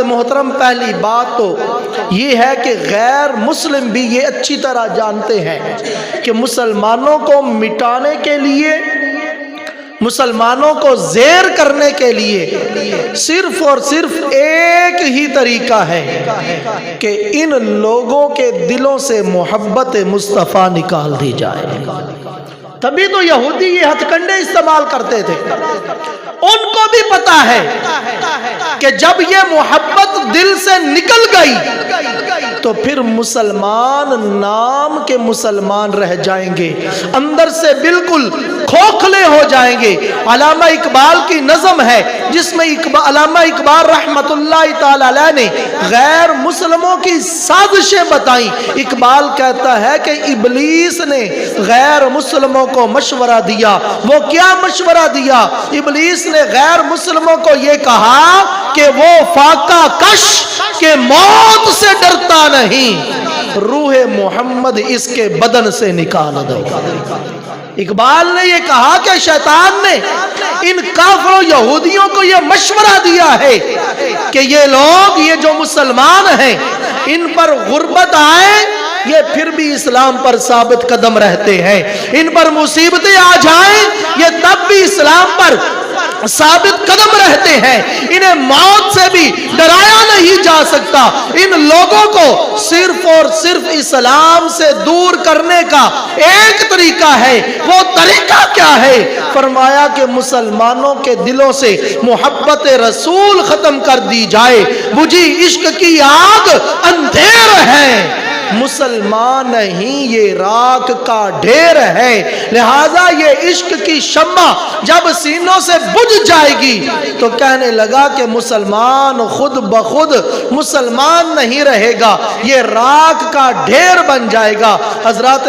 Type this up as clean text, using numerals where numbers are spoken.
محترم، پہلی بات تو یہ ہے کہ غیر مسلم بھی یہ اچھی طرح جانتے ہیں کہ مسلمانوں کو مٹانے کے لیے، مسلمانوں کو زیر کرنے کے لیے صرف اور صرف ایک ہی طریقہ ہے کہ ان لوگوں کے دلوں سے محبت مصطفیٰ نکال دی جائے۔ تبھی تو یہودی یہ ہتھ کنڈے استعمال کرتے تھے۔ ان کو بھی پتا ہے کہ جب یہ محبت دل سے نکل گئی تو پھر مسلمان نام کے مسلمان رہ جائیں گے، اندر سے بالکل کھوکھلے ہو جائیں گے۔ علامہ اقبال کی نظم ہے جس میں علامہ اقبال رحمت اللہ تعالی علیہ نے غیر مسلموں کی سازشیں بتائیں۔ اقبال کہتا ہے کہ ابلیس نے غیر مسلموں کو مشورہ دیا۔ وہ کیا مشورہ دیا؟ ابلیس نے غیر مسلموں کو یہ کہا کہ وہ فاقہ کش کہ موت سے ڈرتا نہیں، روح محمد اس کے بدن سے نکال دو۔ اقبال نے یہ کہا کہ شیطان نے ان کافروں یہودیوں کو یہ مشورہ دیا ہے کہ یہ لوگ، یہ جو مسلمان ہیں، ان پر غربت آئے یہ پھر بھی اسلام پر ثابت قدم رہتے ہیں، ان پر مصیبتیں آ جائیں یہ تب بھی اسلام پر ثابت قدم رہتے ہیں، انہیں موت سے بھی ڈرایا نہیں جا سکتا۔ ان لوگوں کو صرف اور صرف اسلام سے دور کرنے کا ایک طریقہ ہے۔ وہ طریقہ کیا ہے؟ فرمایا کہ مسلمانوں کے دلوں سے محبت رسول ختم کر دی جائے۔ بجھی عشق کی آگ اندھیر ہے، مسلمان نہیں یہ راکھ کا ڈھیر ہے، لہذا یہ عشق کی شمع جب سینوں سے بجھ جائے گی تو کہنے لگا کہ مسلمان خود بخود مسلمان نہیں رہے گا، یہ راکھ کا ڈھیر بن جائے گا۔ حضرات